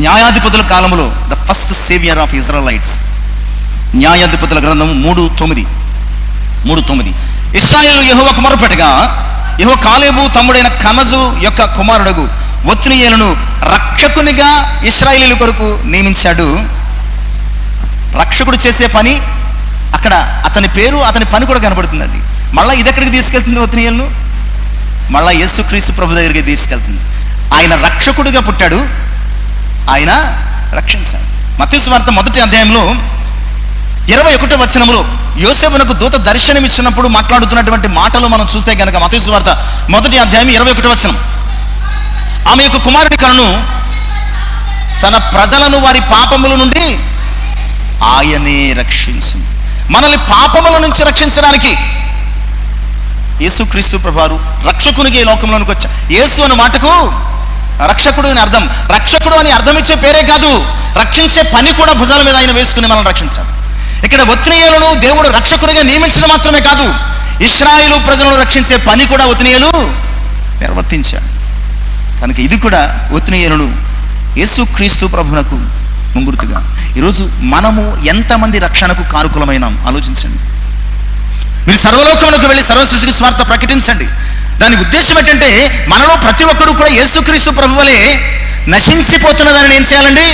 న్యాయాధిపతుల కాలంలో the first saviour of Israelites. న్యాయాధిపతుల గ్రంథం 3:9. ఇశ్రాయేలు యెహోవాకు మొరపెట్టగా యెహోవా కాలేబు తమ్ముడైన కనజు యొక్క కుమారుడు ఒత్నియేలును రక్షకునిగా ఇశ్రాయేలీయుల కొరకు నియమించాడు. రక్షకుడు చేసే పని అక్కడ అతని పేరు, అతని పని కూడా కనబడుతుందండి. మళ్ళీ ఇది ఎక్కడికి తీసుకెళ్తుంది? ఒత్నియేలును మళ్ళా యేసుక్రీస్తు ప్రభు దగ్గరికి తీసుకెళ్తుంది. ఆయన రక్షకుడిగా పుట్టాడు, ఆయన రక్షించాడు. మత్తయి సువార్త 1వ అధ్యాయంలో 21వ వచనములో యోసేపునకు దూత దర్శనమిచ్చినప్పుడు మాట్లాడుతున్నటువంటి మాటలు మనం చూస్తే కనుక మత్తయి సువార్త 1వ అధ్యాయం 21వ వచనం. ఆమె యొక్క కుమారుడి కలను తన ప్రజలను వారి పాపముల నుండి ఆయనే రక్షించు. మనల్ని పాపముల నుంచి రక్షించడానికి యేసుక్రీస్తు ప్రభువారు రక్షకునిగా ఈ లోకంలోనికి వచ్చా. యేసు అనే మాటకు రక్షకుడు అని అర్థం. రక్షకుడు అని అర్థం ఇచ్చే పేరే కాదు, రక్షించే పని కూడా భుజాల మీద ఆయన వేసుకుని మనల్ని రక్షించాడు. ఇక్కడ ఒత్నియేలును దేవుడు రక్షకునిగా నియమించడం మాత్రమే కాదు, ఇశ్రాయేలు ప్రజలను రక్షించే పని కూడా ఒత్నియేలు నిర్వర్తించాడు. కనుక ఇది కూడా ఒత్నియేలును యేసుక్రీస్తు ప్రభువునకు ముంగుర్తుగా. ఈరోజు మనము ఎంతమంది రక్షణకు కారుకులమైనాం ఆలోచించండి. మీరు సర్వలోకములకు వెళ్ళి సర్వసృష్టికి స్వార్థ ప్రకటించండి. దాని ఉద్దేశం ఏంటంటే మనలో ప్రతి ఒక్కరు కూడా యేసుక్రీస్తు ప్రభు వలె నశించిపోతున్న దానిని ఏం చేయాలండి?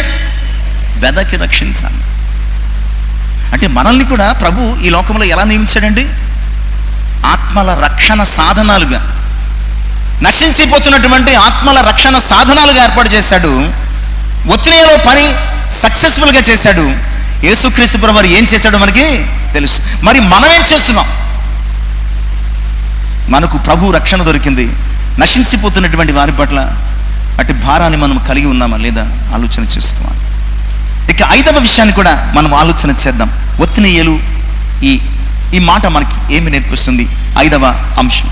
వెదకి రక్షించాలి. అంటే మనల్ని కూడా ప్రభు ఈ లోకంలో ఎలా నియమించాడండి? ఆత్మల రక్షణ సాధనాలుగా, నశించిపోతున్నటువంటి ఆత్మల రక్షణ సాధనాలుగా ఏర్పాటు చేశాడు. ఒత్నియేలో పని సక్సెస్ఫుల్గా చేశాడు. యేసుక్రీస్తు ప్రభువు ఏం చేశాడో మనకి తెలుసు. మరి మనం ఏం చేస్తున్నాం? మనకు ప్రభు రక్షణ దొరికింది. నశించిపోతున్నటువంటి వారి పట్ల అటు భారాన్ని మనం కలిగి ఉన్నామా లేదా ఆలోచన చేసుకోవాలి. ఇక 5వ విషయాన్ని కూడా మనం ఆలోచన చేద్దాం. ఒత్నియేలు ఈ మాట మనకి ఏమి నేర్పిస్తుంది? 5వ అంశం,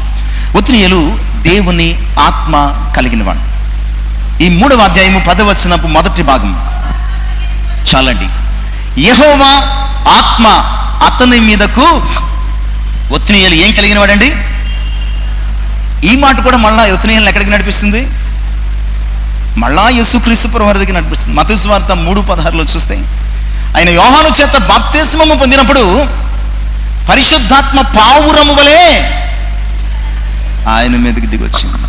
ఒత్నియేలు దేవుని ఆత్మ కలిగినవాడు. ఈ 3వ అధ్యాయము 10వ వచనపు మొదటి భాగం చాలండి. యెహోవా ఆత్మ అతని మీదకు. ఒత్నియేలు ఏం కలిగిన వాడండి? ఈ మాట కూడా మళ్ళా ఒత్నియేలుని ఎక్కడికి నడిపిస్తుంది? మళ్ళా యేసుక్రీస్తు ప్రభువు దగ్గరికి నడిపిస్తుంది. మత్తయి సువార్త 3:16లో చూస్తే ఆయన యోహాను చేత బాప్తిస్మము పొందినప్పుడు పరిశుద్ధాత్మ పావురము వలె ఆయన మీదకి దిగొచ్చింది.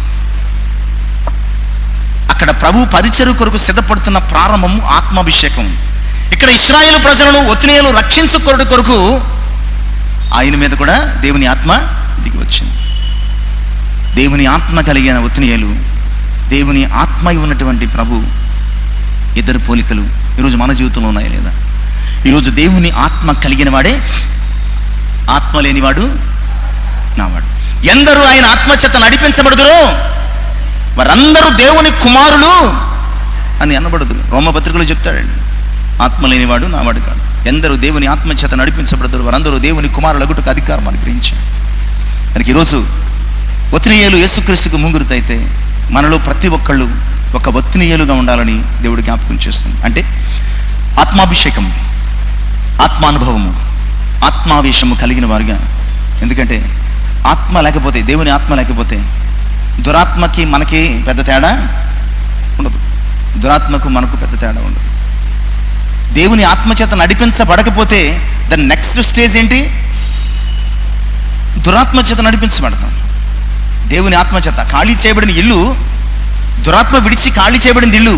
అక్కడ ప్రభు పరిచర్య కొరకు సిద్ధపడుతున్న ప్రారంభం ఆత్మాభిషేకం. ఇక్కడ ఇశ్రాయేలు ప్రజలను ఒత్నియేలు రక్షించుకొనుట కొరకు ఆయన మీద కూడా దేవుని ఆత్మ దిగి వచ్చింది. దేవుని ఆత్మ కలిగిన ఒత్నియేలు, దేవుని ఆత్మ ఉన్నటువంటి ప్రభు, ఇద్దరు పోలికలు ఈరోజు మన జీవితంలో ఉన్నాయా లేదా? ఈరోజు దేవుని ఆత్మ కలిగిన వాడే, ఆత్మ లేనివాడు నావాడు. ఎందరూ ఆయన ఆత్మచేత నడిపించబడుదురో వారందరూ దేవుని కుమారులు అని అనబడుదురు. రోమపత్రికలో చెప్తాడండి, ఆత్మ లేనివాడు నావాడు కాడు. ఎందరూ దేవుని ఆత్మచేత నడిపించబడుదురు వారందరూ దేవుని కుమారులగుటకు అధికారం అనుగ్రహించాడు. కనుక ఈరోజు ఒత్నియేలు యేసుక్రీస్తుకు ముంగురుతు అయితే మనలో ప్రతి ఒక్కళ్ళు ఒక ఒత్నియేలుగా ఉండాలని దేవుడు జ్ఞాపకం చేస్తుంది. అంటే ఆత్మాభిషేకం, ఆత్మానుభవము, ఆత్మావేశము కలిగిన వారుగా. ఎందుకంటే ఆత్మ లేకపోతే, దేవుని ఆత్మ లేకపోతే దురాత్మకి మనకి పెద్ద తేడా ఉండదు. దురాత్మకు మనకు పెద్ద తేడా ఉండదు. దేవుని ఆత్మచేత నడిపించబడకపోతే దాని నెక్స్ట్ స్టేజ్ ఏంటి? దురాత్మ చేత నడిపించబడతాం. దేవుని ఆత్మచేత ఖాళీ చేయబడిన ఇల్లు, దురాత్మ విడిచి ఖాళీ చేయబడిన ఇల్లు,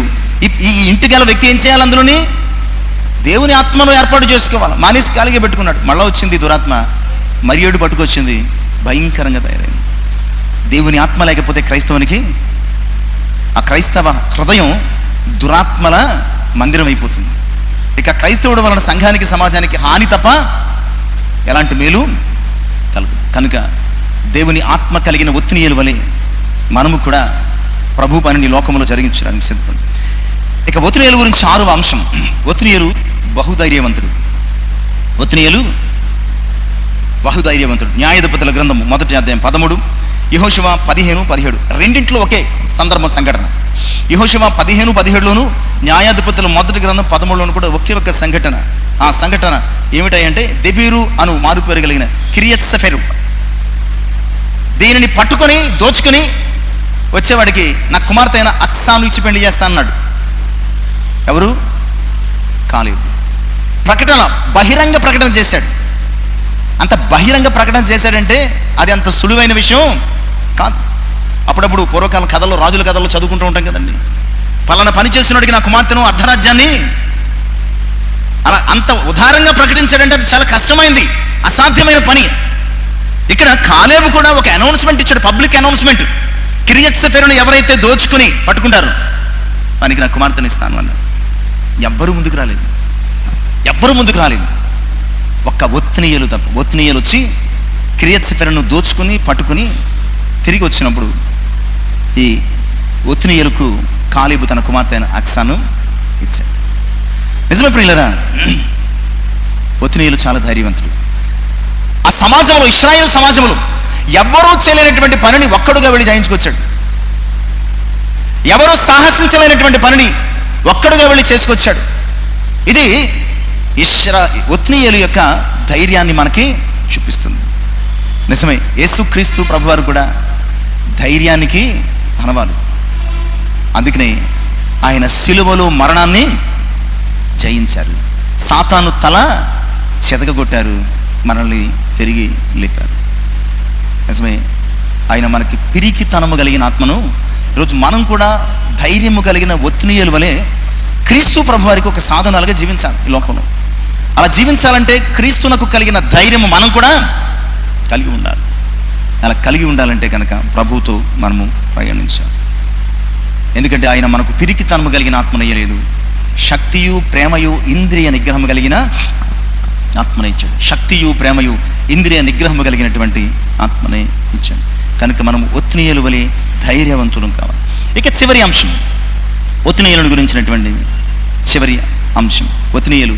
ఈ ఇంటికి గల వ్యక్తి ఏం చేయాలి? అందులోని దేవుని ఆత్మను ఏర్పాటు చేసుకోవాలి. మానేసి ఖాళీగా పెట్టుకున్నాడు. మళ్ళీ వచ్చింది దురాత్మ, మరి ఏడు పట్టుకొచ్చింది, భయంకరంగా తయారైంది. దేవుని ఆత్మ లేకపోతే క్రైస్తవునికి, ఆ క్రైస్తవ హృదయం దురాత్మల మందిరం అయిపోతుంది. ఇక క్రైస్తవుడు వలన సంఘానికి, సమాజానికి హాని తప్ప ఎలాంటి మేలు కలుగు. కనుక దేవుని ఆత్మ కలిగిన ఒత్నియేలు వలె మనము కూడా ప్రభు పనిని లోకంలో జరిగించడానికి సిద్ధపడి. ఇక ఒత్నియేలు గురించి 6వ అంశం, ఒత్నియేలు బహుధైర్యవంతుడు. ఒత్నియేలు బహుధైర్యవంతుడు. న్యాయాధిపతుల గ్రంథము 1వ అధ్యాయం 13, యెహోషువ 15-17 రెండింట్లో ఒకే సందర్భ సంఘటన. యెహోషువ 15-17లోను, న్యాయాధిపతుల 1వ గ్రంథం 13లోను కూడా ఒకే ఒక్క సంఘటన. ఆ సంఘటన ఏమిటంటే దెబీరు అను మారుపేరు కలిగిన కిరియత్సెఫెరు దీనిని పట్టుకొని దోచుకొని వచ్చేవాడికి నా కుమార్తె అయిన అక్సాను ఇచ్చి పెళ్లి చేస్తా అన్నాడు. ఎవరు? కాలేబు. ప్రకటన, బహిరంగ ప్రకటన చేశాడు. అంత బహిరంగ ప్రకటన చేశాడంటే అది అంత సులువైన విషయం కాదు. అప్పుడప్పుడు పూర్వకాలం కథల్లో, రాజుల కథల్లో చదువుకుంటూ ఉంటాం కదండి, పలానా పని చేసినోడికి నా కుమార్తెను, అర్ధరాజ్యాన్ని, అలా అంత ఉదారంగా ప్రకటించాడంటే అది చాలా కష్టమైంది, అసాధ్యమైన పని. ఇక్కడ కాలేబు కూడా ఒక అనౌన్స్మెంట్ ఇచ్చాడు, పబ్లిక్ అనౌన్స్మెంట్. కిరియత్సెఫెరును ఎవరైతే దోచుకుని పట్టుకుంటారు వానికి నా కుమార్తెను ఇస్తాను అన్నాడు. ఎవ్వరూ ముందుకు రాలేదు. ఒక్క ఒత్నీయేలు తప్ప. ఒత్నీయేలు వచ్చి కిరియత్సెఫెరును దోచుకుని పట్టుకుని తిరిగి వచ్చినప్పుడు ఈ ఒత్నీయేలుకు కాలేబు తన కుమార్తె అయిన అక్సాను ఇచ్చాడు. నిజమే ప్రియులరా, ఒత్నీయేలు చాలా ధైర్యవంతుడు. ఆ సమాజంలో, ఇశ్రాయేలు సమాజంలో ఎవ్వరూ చేయలేనటువంటి పనిని ఒక్కడుగా వెళ్ళి జయించుకొచ్చాడు. ఎవరూ సాహసించలేనటువంటి పనిని ఒక్కడుగా వెళ్ళి చేసుకొచ్చాడు. ఇది ఒత్నీయేలు యొక్క ధైర్యాన్ని మనకి చూపిస్తుంది. నిజమే, యేసుక్రీస్తు ప్రభువారు కూడా ధైర్యానికి ఆనవాలు. అందుకనే ఆయన సిలువలో మరణాన్ని జయించారు. సాతాను తల చెదగొట్టారు, మనల్ని తిరిగి లేపారు. నిజమే, ఆయన మనకి పిరికితనము కలిగిన ఆత్మను, ఈరోజు మనం కూడా ధైర్యము కలిగిన ఒత్నీయేలు వలె క్రీస్తు ప్రభువారికి ఒక సాధనాలుగా జీవించాలి ఈ లోకంలో. అలా జీవించాలంటే క్రీస్తునకు కలిగిన ధైర్యము మనం కూడా కలిగి ఉండాలి. అలా కలిగి ఉండాలంటే కనుక ప్రభువుతో మనము ప్రయాణించాలి. ఎందుకంటే ఆయన మనకు పిరికితనము కలిగిన ఆత్మనయ్యలేదు, శక్తియు ప్రేమయు ఇంద్రియ నిగ్రహము కలిగిన ఆత్మనే ఇచ్చాడు. శక్తియు ప్రేమయు ఇంద్రియ నిగ్రహము కలిగినటువంటి ఆత్మనే ఇచ్చాడు. కనుక మనం ఒత్నీయేలు వలె ధైర్యవంతులం కావాలి. ఇక చివరి అంశం, ఒత్నీయేలుని గురించినటువంటి చివరి అంశం. ఒత్నీయేలు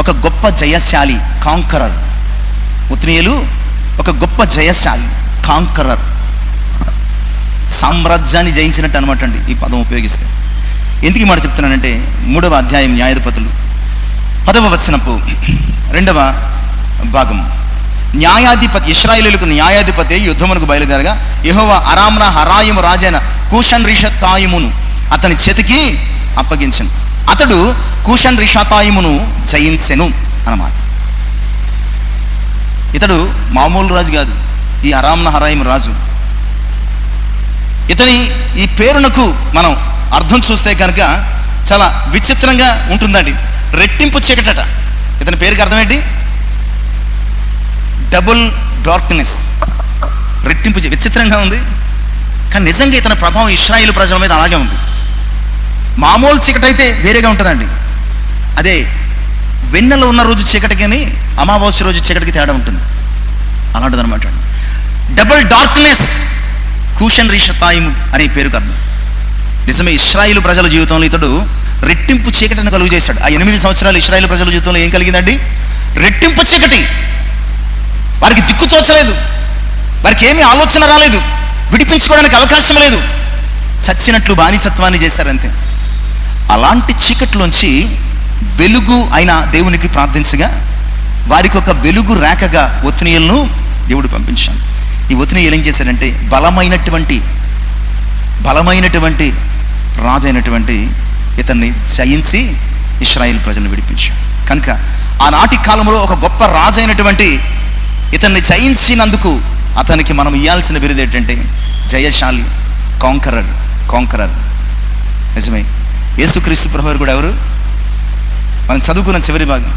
ఒక గొప్ప జయశాలి, కాంకరర్. ఒత్నీయేలు ఒక గొప్ప జయశాలి, కాంకరర్. సామ్రాజ్యాన్ని జయించినట్టు అనమాట అండి ఈ పదం ఉపయోగిస్తే. ఎందుకు ఈ మాట చెప్తున్నానంటే 3వ అధ్యాయం న్యాయాధిపతులు 10వ వచనపు 2వ భాగం. న్యాయాధిపతి, ఇశ్రాయేలులకు న్యాయాధిపతి యుద్ధమునకు బయలుదేరగా యెహోవా అరామ్న హరాయిము రాజైన కూషన్ రిషతాయిమును అతని చేతికి అప్పగించను. అతడు కూషన్ రిషతాయిమును జయించెను అన్నమాట. ఇతడు మామూలు రాజు కాదు, ఈ అరామ్న హరాయిము రాజు. ఇతని ఈ పేరునకు మనం అర్థం చూస్తే కనుక చాలా విచిత్రంగా ఉంటుందండి. రెట్టింపు చీకటట. ఇతని పేరుకి అర్థం ఏంటి? Double darkness. రెట్టింపు విచిత్రంగా ఉంది, కానీ నిజంగా ఇతని ప్రభావం ఇశ్రాయేలు ప్రజల మీద అలాగే ఉంది. మామూలు చీకటి అయితే వేరేగా ఉంటుందండి. అదే వెన్నెల ఉన్న రోజు చీకటికి అమావాస్య రోజు చీకటికి తేడా ఉంటుంది. అలాంటిది అనమాట. డబుల్ డార్క్నెస్, కూషన్ రిషతాయిము అనే పేరుకు అర్థం. నిజమే, ఇశ్రాయేలు ప్రజల జీవితంలో ఇతడు రెట్టింపు చీకటిని కలుగు చేశాడు. ఆ 8 సంవత్సరాలు ఇశ్రాయేలు ప్రజల జీవితంలో ఏం కలిగిందండి? రెట్టింపు చీకటి. వారికి దిక్కు తోచలేదు, వారికి ఏమీ ఆలోచన రాలేదు, విడిపించుకోవడానికి అవకాశం లేదు, చచ్చినట్లు బానిసత్వాన్ని చేశారంతే. అలాంటి చీకట్లోంచి వెలుగు అయిన దేవునికి ప్రార్థించగా వారికి ఒక వెలుగు రేఖగా ఒత్నీయేలును దేవుడు పంపించాడు. ఈ ఒత్నీయేలు ఏం చేశాడంటే బలమైనటువంటి రాజు అయినటువంటి ఇతన్ని జయించి ఇశ్రాయేలు ప్రజలను విడిపించాడు. కనుక ఆనాటి కాలంలో ఒక గొప్ప రాజు అయినటువంటి ఇతన్ని జయించినందుకు అతనికి మనం ఇవ్వాల్సిన బిరుదు ఏంటంటే జయశాలి, కాంకరర్. నిజమే, యేసుక్రీస్తు ప్రభువారు కూడా ఎవరు? మనం చదువుకున్న చివరి భాగం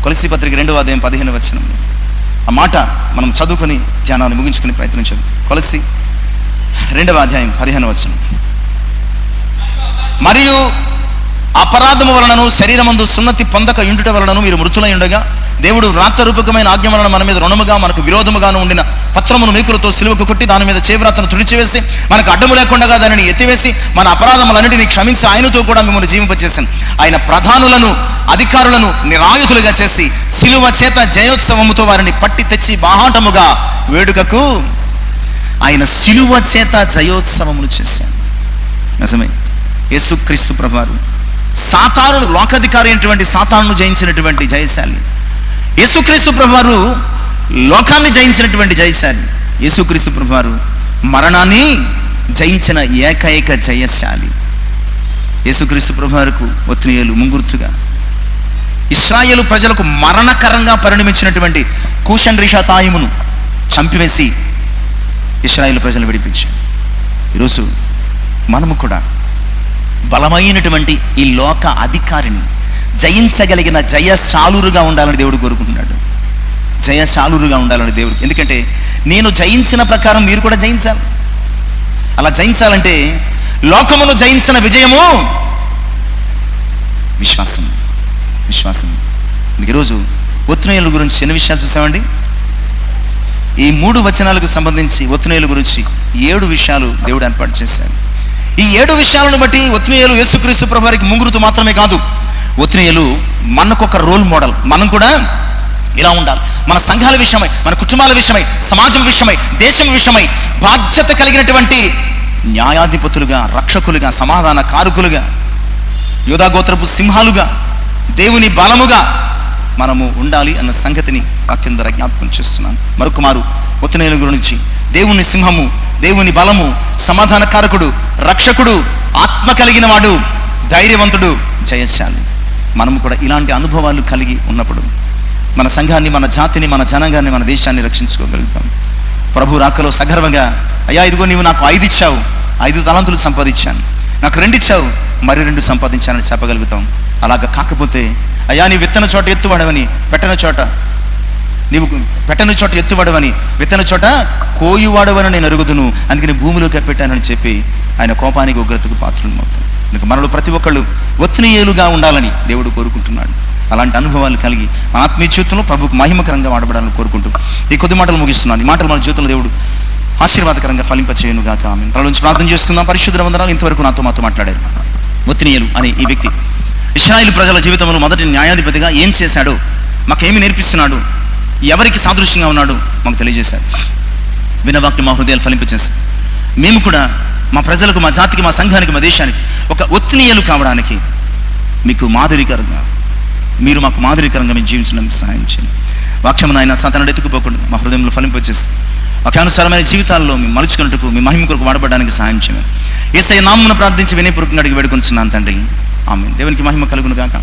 కొలస్సీ పత్రిక 2వ అధ్యాయం 15వ వచనం. ఆ మాట మనం చదువుకొని ధ్యానాన్ని ముగించుకుని ప్రయత్నించదు. కొలస్సీ 2వ అధ్యాయం 15వ వచనం. మరియు అపరాధము వలనను శరీరమందు సున్నతి పొందక ఉండుట వలనను మీరు మృతులై ఉండగా దేవుడు వ్రాతరూపకమైన ఆజ్ఞ వలన మన మీద రుణముగా మనకు విరోధముగాను ఉండిన పత్రమును మేకులతో సిలువకు కొట్టి దాని మీద చేవ్రాతను తుడిచివేసి మనకు అడ్డము లేకుండా దానిని ఎత్తివేసి మన అపరాధములన్నిటినీ క్షమించి ఆయనతో కూడా మిమ్మల్ని జీవింపచేశాను. ఆయన ప్రధానులను అధికారులను నిరాయుధులుగా చేసి సిలువ చేత జయోత్సవముతో వారిని పట్టి తెచ్చి బాహాటముగా వేడుకకు ఆయన సిలువ చేత జయోత్సవములు చేశాను. నిజమే, యేసుక్రీస్తు ప్రభువారు సాతానుడు, లోకాధికారి అయినటువంటి సాతానును జయించినటువంటి జయశాలి. యేసుక్రీస్తు ప్రభువారు లోకాన్ని జయించినటువంటి జయశాలి. యేసుక్రీస్తు ప్రభువారు మరణాన్ని జయించిన ఏకైక జయశాలి. యేసుక్రీస్తు ప్రభువారికి ఒత్నీయేలు ముంగుర్తుగా ఇశ్రాయేలు ప్రజలకు మరణకరంగా పరిణమించినటువంటి కూషన్ రిషతాయిమును చంపివేసి ఇశ్రాయేలు ప్రజలను విడిపించాడు. ఈరోజు మనము కూడా బలమైనటువంటి ఈ లోక అధికారిని జయించగలిగిన జయశాలురుగా ఉండాలని దేవుడు కోరుకుంటున్నాడు. జయశాలురుగా ఉండాలని దేవుడు. ఎందుకంటే నేను జయించిన ప్రకారం మీరు కూడా జయించాలి. అలా జయించాలంటే లోకమును జయించిన విజయము విశ్వాసం. ఈరోజు ఒత్నియేలు గురించి ఎన్ని విషయాలు చూసామండి? ఈ 3 వచనాలకు సంబంధించి ఒత్నియేలు గురించి 7 విషయాలు దేవుడు ఏర్పాటు చేశాడు. ఈ 7 విషయాలను బట్టి ఒత్నియేలు యేసుక్రీస్తు ప్రభువారికి ముంగురుతూ మాత్రమే కాదు, ఒత్నియేలు మనకొక రోల్ మోడల్. మనం కూడా ఇలా ఉండాలి. మన సంఘాల విషయమై, మన కుటుంబాల విషయమై, సమాజం విషయమై, దేశం విషయమై బాధ్యత కలిగినటువంటి న్యాయాధిపతులుగా, రక్షకులుగా, సమాధాన కారకులుగా, యూదాగోత్రపు సింహాలుగా, దేవుని బలముగా మనము ఉండాలి అన్న సంగతిని వాక్యం ద్వారా జ్ఞాపకం చేస్తున్నాను. మరొక మారు ఒత్నియేలు గురించి, దేవుని సింహము, దేవుని బలము, సమాధాన కారకుడు, రక్షకుడు, ఆత్మ కలిగిన వాడు, ధైర్యవంతుడు, జయశాలి. మనము కూడా ఇలాంటి అనుభవాలు కలిగి ఉన్నప్పుడు మన సంఘాన్ని, మన జాతిని, మన జనాంగాన్ని, మన దేశాన్ని రక్షించుకోగలుగుతాం. ప్రభు రాకలో సగర్వంగా, అయ్యా ఇదిగో నీవు నాకు 5 ఇచ్చావు, 5 తలాంతులు సంపాదించాను, నాకు 2 ఇచ్చావు, మరి 2 సంపాదించానని చెప్పగలుగుతాం. అలాగ కాకపోతే, అయ్యా నీ విత్తన చోట ఎత్తువాడవని, పెట్టని చోట ఎత్తువాడవని, విత్తన చోట కోయువాడవని నేను అరుగుదును, అందుకని భూమిలోకి పెట్టానని చెప్పి ఆయన కోపానికి, ఉగ్రతకు పాత్రలు అవుతాం. కనుక మనలో ప్రతి ఒక్కళ్ళు ఒత్నియేలుగా ఉండాలని దేవుడు కోరుకుంటున్నాడు. అలాంటి అనుభవాలు కలిగి ఆత్మీయ జీవితంలో ప్రభుకు మహిమకరంగా వాడబడాలని కోరుకుంటూ ఈ కొద్ది మాటలు ముగిస్తున్నాను. ఈ మాటలు మన జీవితంలో దేవుడు ఆశీర్వాదకరంగా ఫలింపచేయను గాక. ఆమేన్. తల నుంచి ప్రార్థన చేసుకుందాం. పరిశుద్ధ వందనాలు. ఇంతవరకు నాతో మాట్లాడారు ఒత్నియేలు అనే ఈ వ్యక్తి ఇశ్రాయేలు ప్రజల జీవితంలో మొదటి న్యాయాధిపతిగా ఏం చేశాడో, మాకేమి నేర్పిస్తున్నాడు, ఎవరికి సాదృశ్యంగా ఉన్నాడు మాకు తెలియజేశాడు. వినవాక్యం మా హృదయాలు ఫలింపచేసి మేము కూడా మా ప్రజలకు, మా జాతికి, మా సంఘానికి, మా దేశానికి ఒక ఒత్నియేలు కావడానికి మీకు మాదిరికరంగా, మీరు మాకు మాదిరికరంగా మేము జీవించడానికి సహాయం చేయండి. వాక్యమును ఆయన సాతానుడు ఎత్తుకుపోకుండా మా హృదయంలో ఫలింపచేసి వాక్యానుసారమైన జీవితాల్లో మేము మలుచుకున్నట్టుకు మీ మహిమ కొరకు వాడబడడానికి సహాయం చేయండి. యేసయ్య నామమున ప్రార్థించి వినయపూర్వకంగా అడిగి వేడుకొంచున్నాను తండ్రి. ఆమేన్. దేవునికి మహిమ కలుగును గాక.